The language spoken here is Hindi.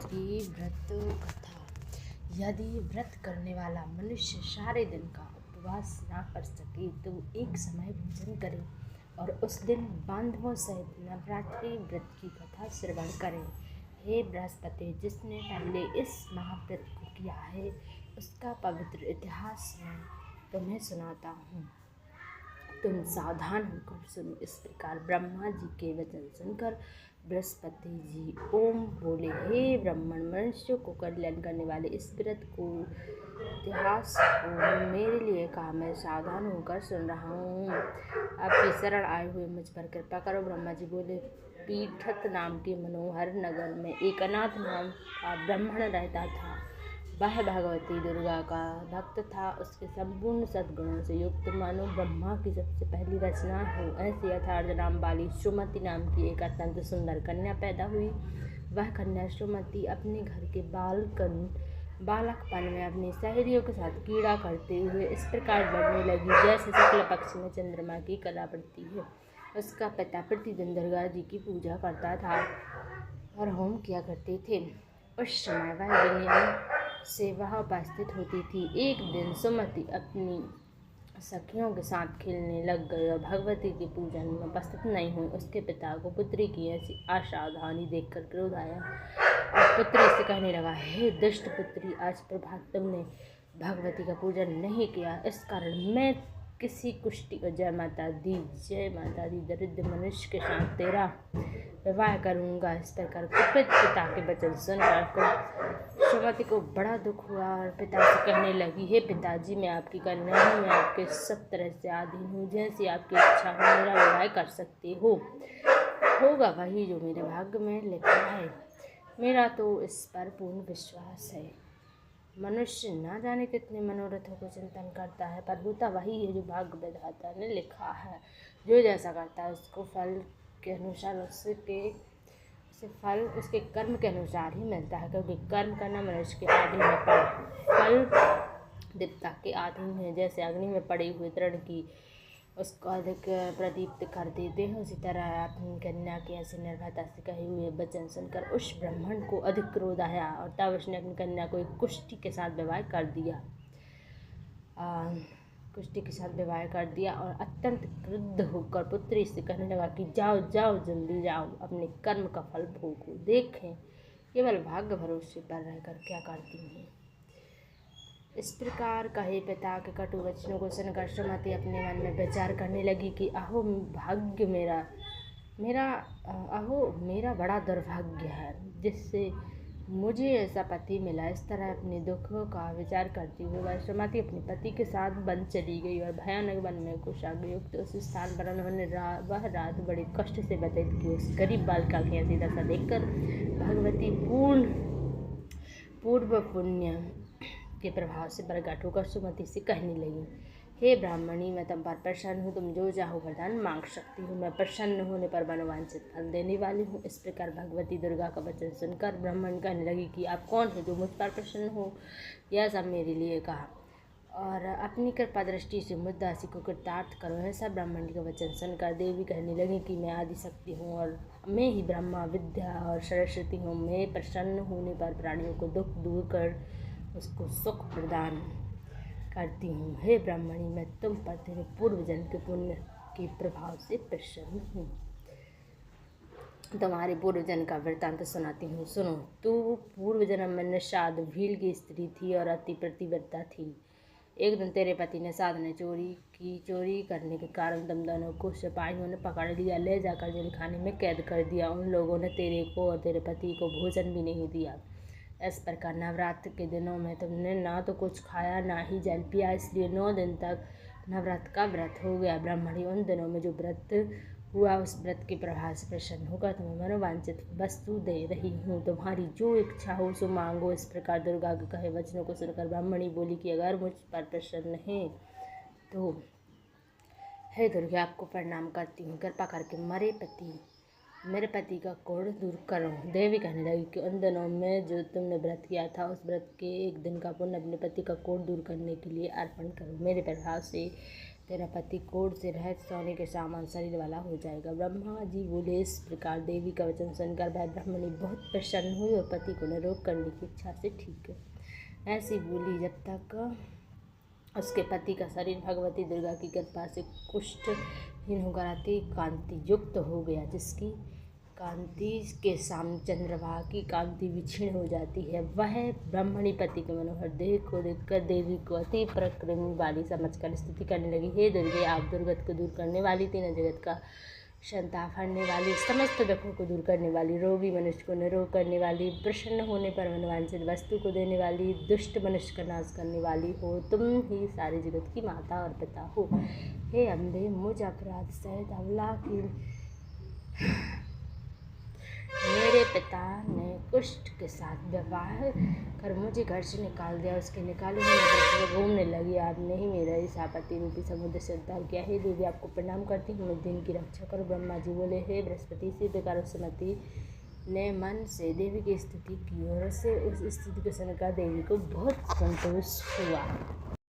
की व्रत कथा। यदि व्रत करने वाला मनुष्य सारे दिन का उपवास ना कर सके तो एक समय भोजन करे और उस दिन बांधवों सहित नवरात्रि व्रत की कथा श्रवण करे। हे बृहस्पति, जिसने पहले इस महाव्रत को किया है उसका पवित्र इतिहास मैं तुम्हें सुनाता हूँ। तुम सावधान होकर सुनो। इस प्रकार ब्रह्मा जी के वचन सुनकर बृहस्पति जी ओम बोले, हे ब्राह्मण, मनुष्यों को कल्याण करने वाले इस व्रत को इतिहास को मेरे लिए कहा, मैं सावधान होकर सुन रहा हूँ। आपकी शरण आए हुए मुझ पर कृपा करो। ब्रह्मा जी बोले, पीठत नाम के मनोहर नगर में एक अनाथ नाम का ब्राह्मण रहता था। वह भगवती दुर्गा का भक्त था। उसके संपूर्ण सद्गुणों से युक्त मानो ब्रह्मा की सबसे पहली रचना हो ऐसी यथार्थ नाम वाली सुमति नाम की एक अत्यंत सुंदर कन्या पैदा हुई। वह कन्या सुमति अपने घर के बालकपन में अपनी सहेलियों के साथ क्रीड़ा करते हुए इस प्रकार बढ़ने लगी जैसे शुक्ल पक्ष में चंद्रमा की कला बढ़ती है। उसका पिता प्रतिदिन दुर्गा जी की पूजा करता था और होम किया करते थे। उस समय वह दुनिया से वह उपस्थित होती थी। एक दिन सुमति अपनी सखियों के साथ खेलने लग गई और भगवती के पूजन में उपस्थित नहीं हुई। उसके पिता को पुत्री की ऐसी असावधानी देखकर क्रोध आया और पुत्री से कहने लगा, हे दुष्ट पुत्री, आज प्रभात तुमने भगवती का पूजन नहीं किया, इस कारण मैं किसी कुष्टी को जय माता दी दरिद्र मनुष्य के साथ तेरा विवाह करूँगा। इस प्रकार कुपित पिता के वचन सुनकर सुमति को बड़ा दुख हुआ और पिता से कहने लगी, हे पिताजी, मैं आपकी कन्या हूँ, मैं आपके सब तरह से अधीन हूँ। जैसी आपकी इच्छा हो मेरा विवाह कर सकते हो। होगा वही जो मेरे भाग्य में लिखा है। मेरा तो इस पर पूर्ण विश्वास है। मनुष्य ना जाने कितने मनोरथों को चिंतन करता है, पर होता वही है जो भाग्य विधाता ने लिखा है। जो जैसा करता है उसको फल के अनुसार उसे फल उसके कर्म के अनुसार ही मिलता है, क्योंकि कर्म करना मनुष्य के आधीन है पर फल देवता के अधीन है। जैसे अग्नि में पड़े हुए तृण की उसको अधिक प्रदीप्त कर देते हैं, उसी तरह अपनी कन्या के ऐसे निर्भयता से कहे हुए वचन सुनकर उस ब्राह्मण को अधिक क्रोध आया और तब उसने अपनी कन्या को एक कुष्टी के साथ विवाह कर दिया और अत्यंत क्रुद्ध होकर पुत्री से कहने लगा कि जाओ जल्दी जाओ, अपने कर्म का फल भोगो। देखें केवल भाग्य भरोसे पर रहकर क्या करती हैं। इस प्रकार कहे पिता के कटु वचनों को सुनकर सुमति अपने मन में विचार करने लगी कि अहो भाग्य मेरा बड़ा दुर्भाग्य है जिससे मुझे ऐसा पति मिला। इस तरह अपने दुखों का विचार करती हुई वह सुमति अपने पति के साथ वन चली गई और भयानक वन में कुशाग्रयुक्त उस स्थान पर उन्होंने वह रात बड़े कष्ट से व्यतीत की। उस गरीब बालिका की ऐसी दशा देखकर भगवती पूर्व पुण्य के प्रभाव से प्रकट होकर सुमति से कहने लगी, हे ब्राह्मणी, मैं तुम पर प्रसन्न हूँ, तुम जो चाहो वरदान मांग सकती हूँ, मैं प्रसन्न होने पर मनोवांछित फल देने वाली हूँ। इस प्रकार भगवती दुर्गा का वचन सुनकर ब्राह्मण कहने लगी कि आप कौन हो जो मुझ पर प्रसन्न हो। यह सब मेरे लिए कहा और अपनी कृपा दृष्टि से मुझ दासी को कृतार्थ करो। ऐसा ब्राह्मण का वचन सुनकर देवी कहने लगी कि मैं आदि शक्ति हूँ और मैं ही ब्रह्मा विद्या और सरस्वती हूँ। मैं प्रसन्न होने पर प्राणियों को दुख दूर कर उसको सुख प्रदान करती हूँ। हे ब्राह्मणी, मैं तुम पर तेरे पूर्व जन्म के पुण्य के प्रभाव से प्रसन्न हूँ। तुम्हारे पूर्व जन्म का वृत्तांत सुनाती हूँ, सुनो। तू पूर्व जन्म में निषाद भील की स्त्री थी और अति प्रतिव्रता थी। एक दिन तेरे पति ने साध ने चोरी करने के कारण तुम दोनों को सिपाहियों ने पकड़ लिया, ले जाकर जेल खाने में कैद कर दिया। उन लोगों ने तेरे को और तेरे पति को भोजन भी नहीं दिया। इस प्रकार नवरात्र के दिनों में तुमने ना तो कुछ खाया ना ही जल पिया, इसलिए 9 दिन तक नवरात्र का व्रत हो गया। ब्राह्मणी, उन दिनों में जो व्रत हुआ उस व्रत के प्रभाव से प्रसन्न होकर तुम्हें मनोवांछित वस्तु दे रही हूँ। तुम्हारी जो इच्छा हो सो मांगो। इस प्रकार दुर्गा के कहे वचनों को सुनकर ब्राह्मणी बोली कि अगर मुझ पर प्रसन्न है तो हे दुर्गा, आपको प्रणाम करती हूँ, कृपा करके मेरे पति का कोढ़ दूर करो। देवी कहने लगी कि उन दिनों में जो तुमने व्रत किया था उस व्रत के एक दिन का पुण्य अपने पति का कोढ़ दूर करने के लिए अर्पण करो। मेरे प्रभाव से तेरा पति कोढ़ से रहित सोने के समान शरीर वाला हो जाएगा। ब्रह्मा जी बोले। इस प्रकार देवी का वचन सुनकर वह ब्राह्मणी बहुत प्रसन्न हुई और पति को निरोग करने की इच्छा से ठीक है। ऐसी बोली जब तक उसके पति का शरीर भगवती दुर्गा की कृपा से कुष्ठहीन होकर अति कांति युक्त हो गया, जिसकी कांति के सामने चंद्रमा की कांति भी क्षीण हो जाती है। वह ब्राह्मणी पति के मनोहर देह को देखकर देवी को अति पराक्रमी वाली समझकर स्तुति करने लगी। हे दुर्गे, आप दुर्गत को दूर करने वाली, तीनों जगत का संताप हरने वाली, समस्त दुखों को दूर करने वाली, रोगी मनुष्य को निरोग करने वाली, प्रसन्न होने पर मनवांछित वस्तु को देने वाली, दुष्ट मनुष्य का नाश करने वाली हो। तुम ही सारे जगत की माता और पिता हो। हे अम्बे, मुझ अपराध सहित अबला की मेरे पिता ने कुष्ठ के साथ विवाह कर मुझे घर से निकाल दिया। उसके निकाले हुए नगर घूमने लगी। आपने ही मेरा इस आपत्ति रूपी समुद्र से उद्धार किया। हे देवी, आपको प्रणाम करती हूँ, मुझ दिन की रक्षा करो। ब्रह्मा जी बोले। हे बृहस्पति, इसी प्रकार सुमति ने मन से देवी की स्तुति की और उसे उस स्तुति को सुनकर देवी को बहुत संतोष हुआ।